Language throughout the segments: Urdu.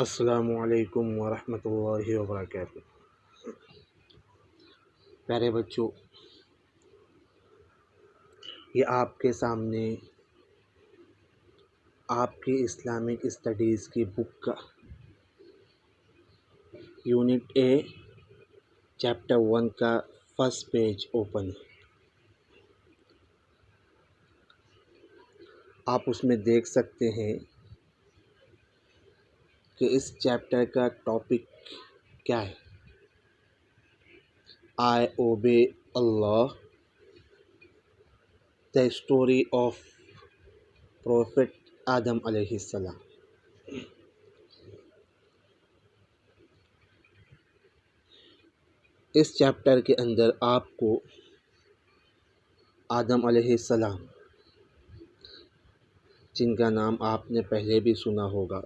السلام علیکم ورحمۃ اللہ وبرکاتہ۔ پیارے بچوں، یہ آپ کے سامنے آپ کی اسلامک اسٹڈیز کی بک کا یونٹ اے چیپٹر 1 کا فرسٹ پیج اوپن ہے۔ آپ اس میں دیکھ سکتے ہیں کہ اس چیپٹر کا ٹاپک کیا ہے۔ I obey Allah, the story of Prophet آدم علیہ السلام۔ اس چیپٹر کے اندر آپ کو آدم علیہ السلام، جن کا نام آپ نے پہلے بھی سنا ہوگا،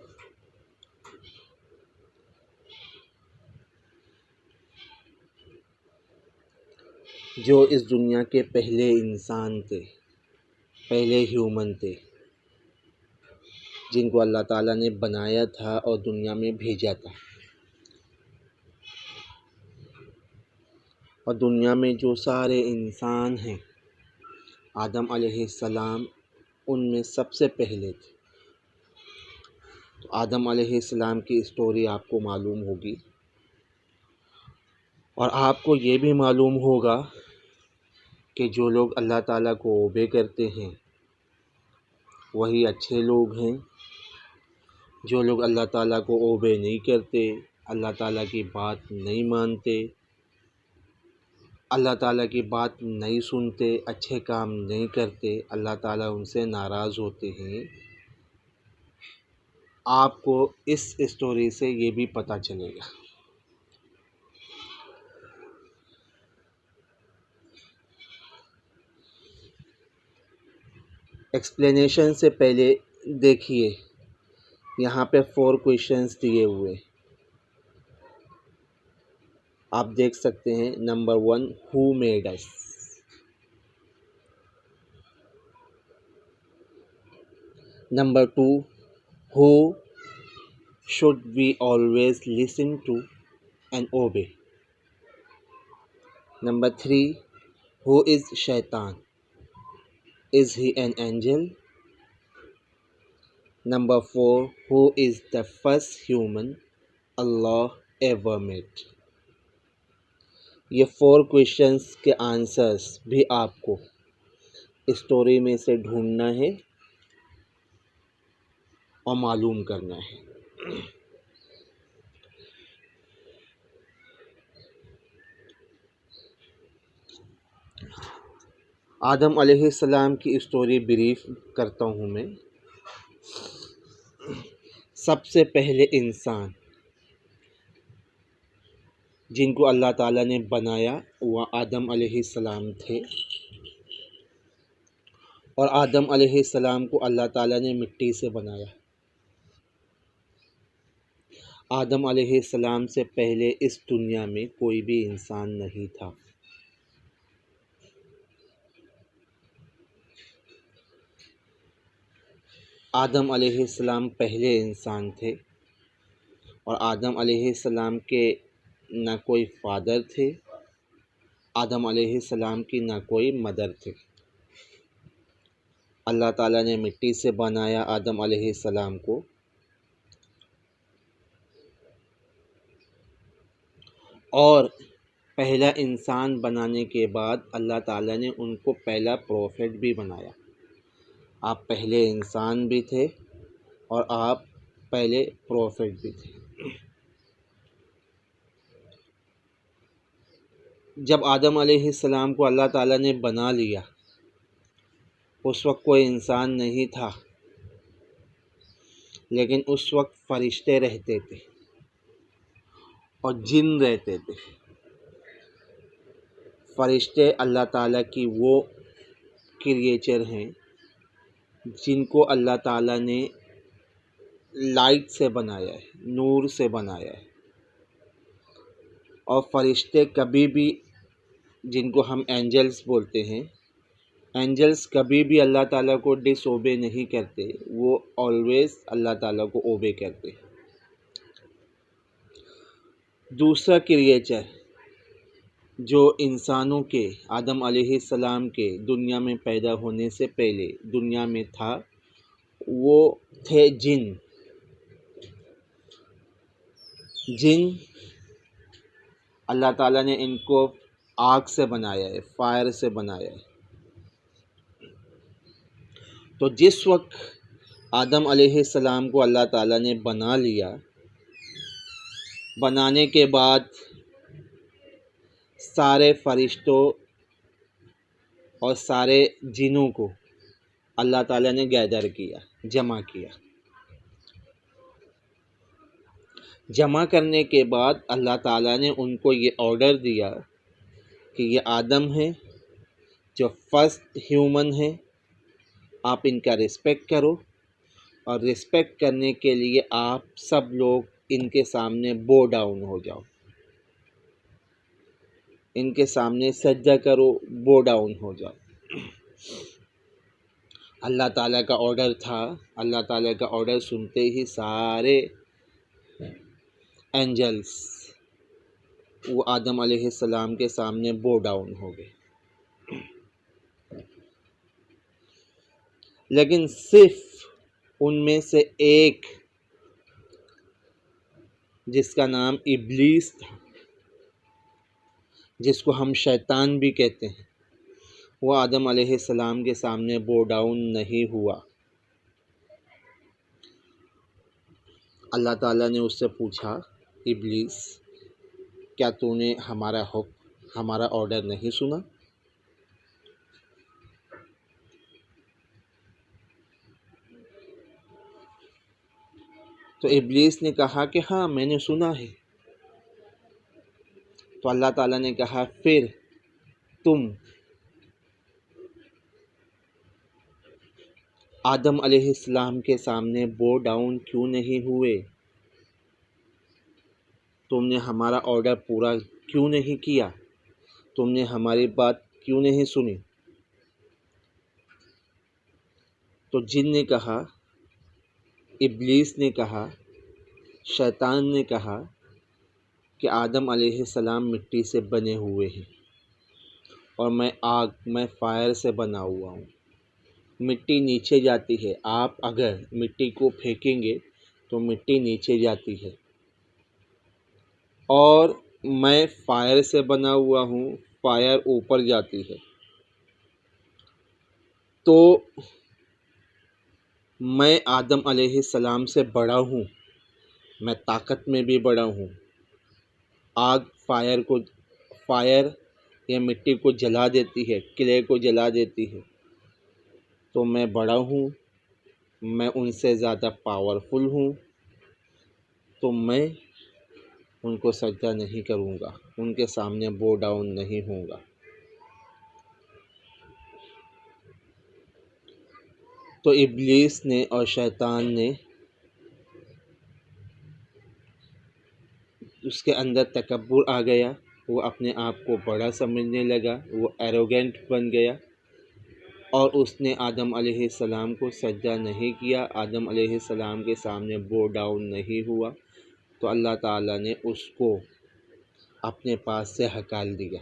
جو اس دنیا کے پہلے انسان تھے، پہلے ہیومن تھے، جن کو اللہ تعالیٰ نے بنایا تھا اور دنیا میں بھیجا تھا۔ اور دنیا میں جو سارے انسان ہیں، آدم علیہ السلام ان میں سب سے پہلے تھے۔ تو آدم علیہ السلام کی اسٹوری آپ کو معلوم ہوگی، اور آپ کو یہ بھی معلوم ہوگا کہ جو لوگ اللہ تعالیٰ کو اوبے کرتے ہیں وہی اچھے لوگ ہیں۔ جو لوگ اللہ تعالیٰ کو اوبے نہیں کرتے، اللہ تعالیٰ کی بات نہیں مانتے، اللہ تعالیٰ کی بات نہیں سنتے، اچھے کام نہیں کرتے، اللہ تعالیٰ ان سے ناراض ہوتے ہیں۔ آپ کو اس اسٹوری سے یہ بھی پتہ چلے گا۔ ایکسپلینیشن سے پہلے دیکھیے، یہاں پہ 4 کویشچنز دیے ہوئے، آپ دیکھ سکتے ہیں۔ Number 1، who made us? Number 2، who should we always listen to and obey؟ Number 3، who is Shaitan? Is he an angel? Number 4، who is the first human Allah ever made؟ یہ 4 کویشچنز کے آنسرز بھی آپ کو اسٹوری میں سے ڈھونڈنا ہے اور معلوم کرنا ہے۔ آدم علیہ السلام کی اسٹوری بریف کرتا ہوں میں۔ سب سے پہلے انسان جن کو اللہ تعالیٰ نے بنایا وہ آدم علیہ السلام تھے، اور آدم علیہ السلام کو اللہ تعالیٰ نے مٹی سے بنایا۔ آدم علیہ السلام سے پہلے اس دنیا میں کوئی بھی انسان نہیں تھا۔ آدم علیہ السلام پہلے انسان تھے، اور آدم علیہ السلام کے نہ کوئی فادر تھے، آدم علیہ السلام کی نہ کوئی مدر تھے۔ اللہ تعالیٰ نے مٹی سے بنایا آدم علیہ السلام کو، اور پہلا انسان بنانے کے بعد اللہ تعالیٰ نے ان کو پہلا پروفٹ بھی بنایا۔ آپ پہلے انسان بھی تھے اور آپ پہلے پروفٹ بھی تھے۔ جب آدم علیہ السلام کو اللہ تعالیٰ نے بنا لیا، اس وقت کوئی انسان نہیں تھا، لیکن اس وقت فرشتے رہتے تھے اور جن رہتے تھے۔ فرشتے اللہ تعالیٰ کی وہ کریچر ہیں جن کو اللہ تعالیٰ نے لائٹ سے بنایا ہے، نور سے بنایا ہے۔ اور فرشتے کبھی بھی، جن کو ہم اینجلس بولتے ہیں، اینجلس کبھی بھی اللہ تعالیٰ کو ڈس اوبے نہیں کرتے، وہ آلویز اللہ تعالیٰ کو اوبے کرتے ہیں۔ دوسرا کریچر جو انسانوں کے آدم علیہ السلام کے دنیا میں پیدا ہونے سے پہلے دنیا میں تھا، وہ تھے جن۔ جن اللہ تعالیٰ نے ان کو آگ سے بنایا ہے، فائر سے بنایا ہے۔ تو جس وقت آدم علیہ السلام کو اللہ تعالیٰ نے بنا لیا، بنانے کے بعد سارے فرشتوں اور سارے جنوں کو اللہ تعالیٰ نے گیدر کیا، جمع کیا۔ جمع کرنے کے بعد اللہ تعالیٰ نے ان کو یہ آرڈر دیا کہ یہ آدم ہے جو فرسٹ ہیومن ہے، آپ ان کا رسپیکٹ کرو، اور رسپیکٹ کرنے کے لیے آپ سب لوگ ان کے سامنے بو ڈاؤن ہو جاؤ، ان کے سامنے سجدہ کرو، بو ڈاؤن ہو جاؤ۔ اللہ تعالیٰ کا آرڈر تھا۔ اللہ تعالیٰ کا آرڈر سنتے ہی سارے اینجلس وہ آدم علیہ السلام کے سامنے بو ڈاؤن ہو گئے، لیکن صرف ان میں سے ایک، جس کا نام ابلیس تھا، جس کو ہم شیطان بھی کہتے ہیں، وہ آدم علیہ السلام کے سامنے بو ڈاؤن نہیں ہوا۔ اللہ تعالیٰ نے اس سے پوچھا، ابلیس، کیا تو نے ہمارا حکم، ہمارا آرڈر نہیں سنا؟ تو ابلیس نے کہا کہ ہاں میں نے سنا ہے۔ تو اللہ تعالیٰ نے کہا، پھر تم آدم علیہ السلام کے سامنے بو ڈاؤن کیوں نہیں ہوئے؟ تم نے ہمارا آرڈر پورا کیوں نہیں کیا؟ تم نے ہماری بات کیوں نہیں سنی؟ تو جن نے کہا، ابلیس نے کہا، شیطان نے کہا کہ آدم علیہ السلام مٹی سے بنے ہوئے ہیں، اور میں فائر سے بنا ہوا ہوں۔ مٹی نیچے جاتی ہے، آپ اگر مٹی کو پھینکیں گے تو مٹی نیچے جاتی ہے، اور میں فائر سے بنا ہوا ہوں، فائر اوپر جاتی ہے۔ تو میں آدم علیہ السلام سے بڑا ہوں، میں طاقت میں بھی بڑا ہوں۔ آگ فائر یا مٹی کو جلا دیتی ہے، کلے کو جلا دیتی ہے، تو میں بڑا ہوں، میں ان سے زیادہ پاورفل ہوں، تو میں ان کو سجدہ نہیں کروں گا، ان کے سامنے بو ڈاؤن نہیں ہوں گا۔ تو ابلیس نے اور شیطان نے، اس کے اندر تکبر آ گیا، وہ اپنے آپ کو بڑا سمجھنے لگا، وہ ایروگینٹ بن گیا، اور اس نے آدم علیہ السلام کو سجدہ نہیں کیا، آدم علیہ السلام کے سامنے بو ڈاؤن نہیں ہوا۔ تو اللہ تعالیٰ نے اس کو اپنے پاس سے ہکال دیا۔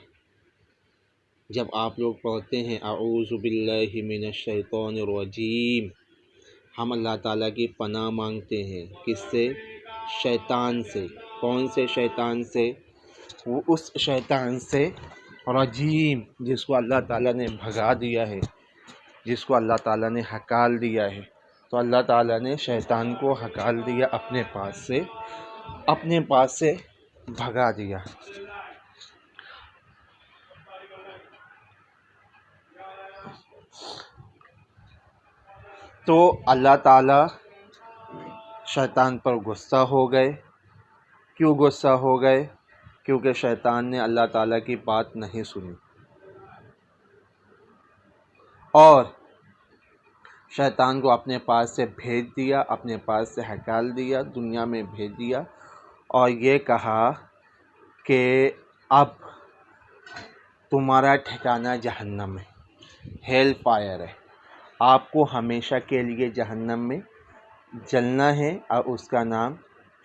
جب آپ لوگ پڑھتے ہیں اعوذ باللہ من الشیطان الرجیم، ہم اللہ تعالیٰ کی پناہ مانگتے ہیں، کس سے؟ شیطان سے۔ کون سے شیطان سے؟ وہ اس شیطان سے رجیم، جس کو اللہ تعالیٰ نے بھگا دیا ہے، جس کو اللہ تعالیٰ نے ہکال دیا ہے۔ تو اللہ تعالیٰ نے شیطان کو ہکال دیا، اپنے پاس سے بھگا دیا۔ تو اللہ تعالیٰ شیطان پر غصہ ہو گئے۔ کیوں غصہ ہو گئے؟ کیونکہ شیطان نے اللہ تعالیٰ کی بات نہیں سنی، اور شیطان کو اپنے پاس سے بھیج دیا، اپنے پاس سے ہکال دیا، دنیا میں بھیج دیا، اور یہ کہا کہ اب تمہارا ٹھکانہ جہنم ہے، ہیل فائر ہے، آپ کو ہمیشہ کے لیے جہنم میں جلنا ہے، اور اس کا نام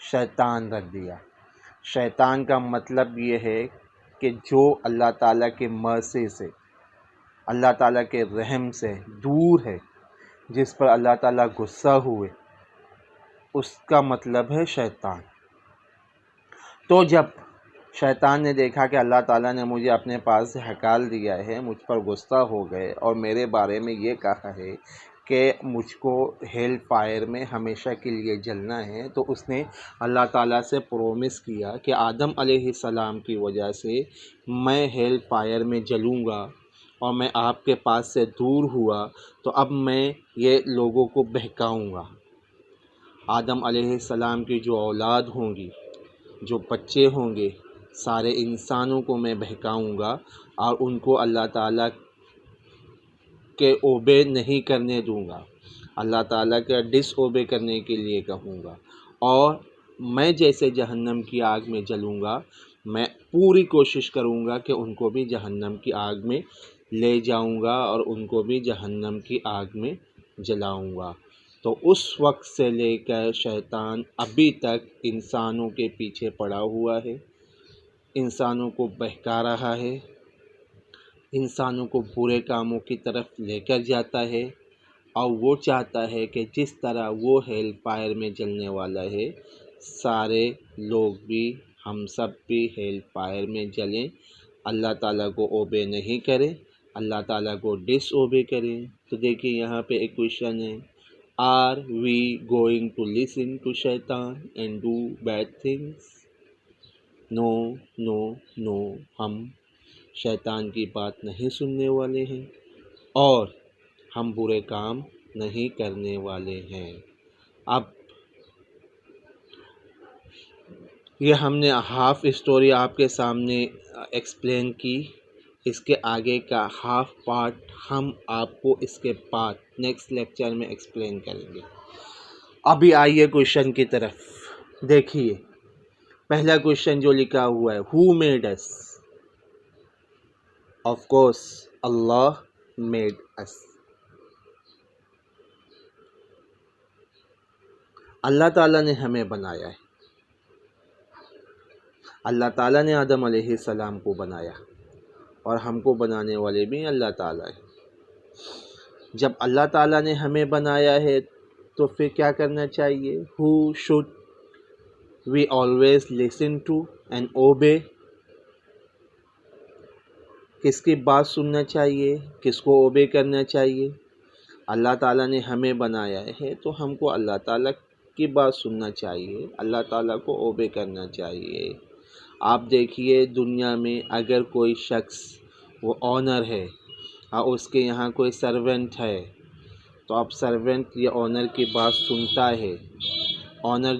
شیطان رکھ دیا۔ شیطان کا مطلب یہ ہے کہ جو اللہ تعالیٰ کے مرضی سے، اللہ تعالیٰ کے رحم سے دور ہے، جس پر اللہ تعالیٰ غصہ ہوئے، اس کا مطلب ہے شیطان۔ تو جب شیطان نے دیکھا کہ اللہ تعالیٰ نے مجھے اپنے پاس سے ہکال دیا ہے، مجھ پر غصہ ہو گئے اور میرے بارے میں یہ کہا ہے کہ مجھ کو ہیل فائر میں ہمیشہ کے لیے جلنا ہے، تو اس نے اللہ تعالیٰ سے پرومس کیا کہ آدم علیہ السلام کی وجہ سے میں ہیل فائر میں جلوں گا اور میں آپ کے پاس سے دور ہوا تو اب میں یہ لوگوں کو بہکاؤں گا۔ آدم علیہ السلام کی جو اولاد ہوں گی، جو بچے ہوں گے، سارے انسانوں کو میں بہکاؤں گا اور ان کو اللہ تعالیٰ کے اوبے نہیں کرنے دوں گا، اللہ تعالیٰ کا ڈس اوبے کرنے کے لیے کہوں گا، اور میں جیسے جہنم کی آگ میں جلوں گا، میں پوری کوشش کروں گا کہ ان کو بھی جہنم کی آگ میں لے جاؤں گا اور ان کو بھی جہنم کی آگ میں جلاؤں گا۔ تو اس وقت سے لے کر شیطان ابھی تک انسانوں کے پیچھے پڑا ہوا ہے، انسانوں کو بہکا رہا ہے، انسانوں کو برے کاموں کی طرف لے کر جاتا ہے، اور وہ چاہتا ہے کہ جس طرح وہ ہیل فائر میں جلنے والا ہے، سارے لوگ بھی، ہم سب بھی ہیل فائر میں جلیں، اللہ تعالیٰ کو اوبے نہیں کریں، اللہ تعالیٰ کو ڈس اوبے کریں۔ تو دیکھیے یہاں پہ ایک کویشچن ہے، are we going to listen to شیطان and do bad things? No no no, ہم شیطان کی بات نہیں سننے والے ہیں اور ہم برے کام نہیں کرنے والے ہیں۔ اب یہ ہم نے ہاف اسٹوری آپ کے سامنے ایکسپلین کی، اس کے آگے کا ہاف پارٹ ہم آپ کو اس کے بعد نیکسٹ لیکچر میں ایکسپلین کریں گے۔ ابھی آئیے کویشچن کی طرف۔ دیکھیے پہلا کویشچن جو لکھا ہوا ہے، who made us? Of course اللہ میڈ اس۔ اللہ تعالیٰ نے ہمیں بنایا ہے، اللہ تعالیٰ نے آدم علیہ السلام کو بنایا اور ہم کو بنانے والے بھی اللہ تعالیٰ ہیں۔ جب اللہ تعالیٰ نے ہمیں بنایا ہے تو پھر کیا کرنا چاہیے؟ Who should we always listen to and obey؟ کس کی بات سننا چاہیے، کس کو اوبے کرنا چاہیے؟ اللہ تعالیٰ نے ہمیں بنایا ہے تو ہم کو اللہ تعالیٰ کی بات سننا چاہیے، اللہ تعالیٰ کو اوبے کرنا چاہیے۔ آپ دیکھیے دنیا میں اگر کوئی شخص وہ آنر ہے اور اس کے یہاں کوئی سرونٹ ہے، تو اب سرونٹ یا آنر کی بات سنتا ہے، آنر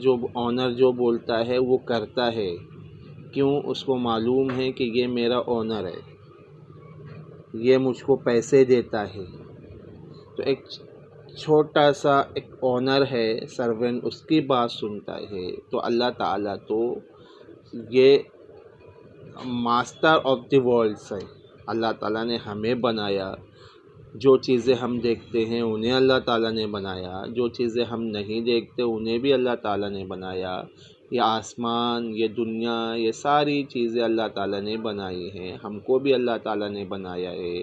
جو بولتا ہے وہ کرتا ہے، کیوں؟ اس کو معلوم ہے کہ یہ میرا آنر ہے، یہ مجھ کو پیسے دیتا ہے۔ تو ایک چھوٹا سا ایک آنر ہے، سرونٹ، اس کی بات سنتا ہے۔ تو اللہ تعالیٰ تو یہ ماسٹر آف دی ورلڈس ہے، اللہ تعالیٰ نے ہمیں بنایا، جو چیزیں ہم دیکھتے ہیں انہیں اللہ تعالیٰ نے بنایا، جو چیزیں ہم نہیں دیکھتے انہیں بھی اللہ تعالیٰ نے بنایا، یہ آسمان، یہ دنیا، یہ ساری چیزیں اللہ تعالیٰ نے بنائی ہیں، ہم کو بھی اللہ تعالیٰ نے بنایا ہے،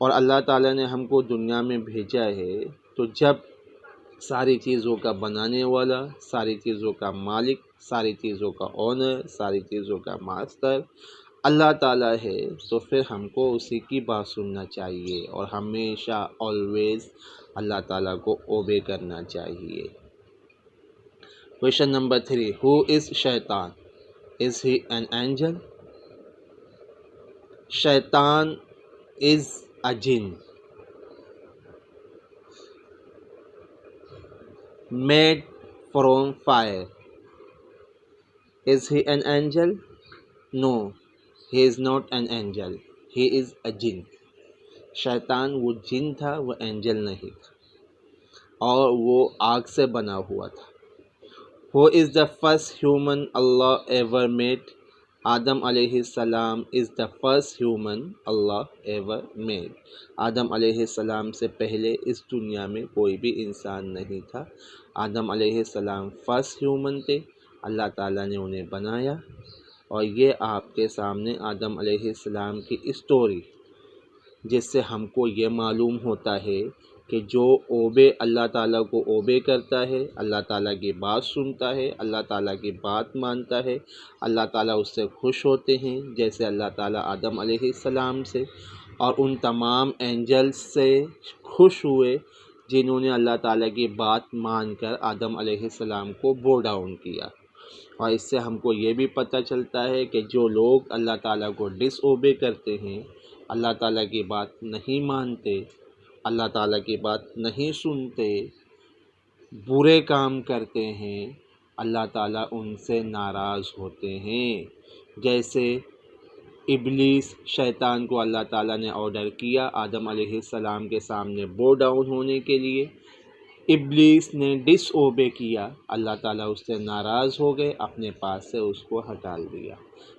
اور اللہ تعالیٰ نے ہم کو دنیا میں بھیجا ہے۔ تو جب ساری چیزوں کا بنانے والا، ساری چیزوں کا مالک، ساری چیزوں کا آنر، ساری چیزوں کا ماسٹر اللہ تعالیٰ ہے، تو پھر ہم کو اسی کی بات سننا چاہیے اور ہمیشہ آلویز اللہ تعالیٰ کو اوبے کرنا چاہیے۔ کویشچن نمبر 3، ہو از شیطان؟ از ہی این اینجل؟ شیطان از اے جن made from fire. Is he an angel? No, he is not an angel. He is a jinn. شیطان وہ جن تھا، وہ اینجل نہیں تھا، اور وہ آگ سے بنا ہوا تھا۔ Who is the first human Allah ever made? آدم علیہ السلام is the first human Allah ever made. آدم علیہ السلام سے پہلے اس دنیا میں کوئی بھی انسان نہیں تھا، آدم علیہ السلام فرسٹ ہیومن تھے، اللہ تعالیٰ نے انہیں بنایا، اور یہ آپ کے سامنے آدم علیہ السلام کی اسٹوری، جس سے ہم کو یہ معلوم ہوتا ہے کہ جو اللہ تعالیٰ کو اوبے کرتا ہے، اللہ تعالیٰ کی بات سنتا ہے، اللہ تعالیٰ کی بات مانتا ہے، اللہ تعالیٰ اس سے خوش ہوتے ہیں، جیسے اللہ تعالیٰ آدم علیہ السلام سے اور ان تمام اینجلز سے خوش ہوئے جنہوں نے اللہ تعالیٰ کی بات مان کر آدم علیہ السلام کو بو ڈاؤن کیا۔ اور اس سے ہم کو یہ بھی پتہ چلتا ہے کہ جو لوگ اللہ تعالیٰ کو ڈس اوبے کرتے ہیں، اللہ تعالیٰ کی بات نہیں مانتے، اللہ تعالیٰ کی بات نہیں سنتے، برے کام کرتے ہیں، اللہ تعالیٰ ان سے ناراض ہوتے ہیں۔ جیسے ابلیس شیطان کو اللہ تعالیٰ نے آرڈر کیا آدم علیہ السلام کے سامنے بو ڈاؤن ہونے کے لیے، ابلیس نے ڈس اوبے کیا، اللہ تعالیٰ اس سے ناراض ہو گئے، اپنے پاس سے اس کو ہٹا دیا۔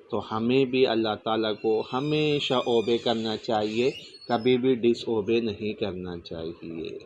تو ہمیں بھی اللہ تعالیٰ کو ہمیشہ اوبے کرنا چاہیے، کبھی بھی ڈس اوبے نہیں کرنا چاہیے۔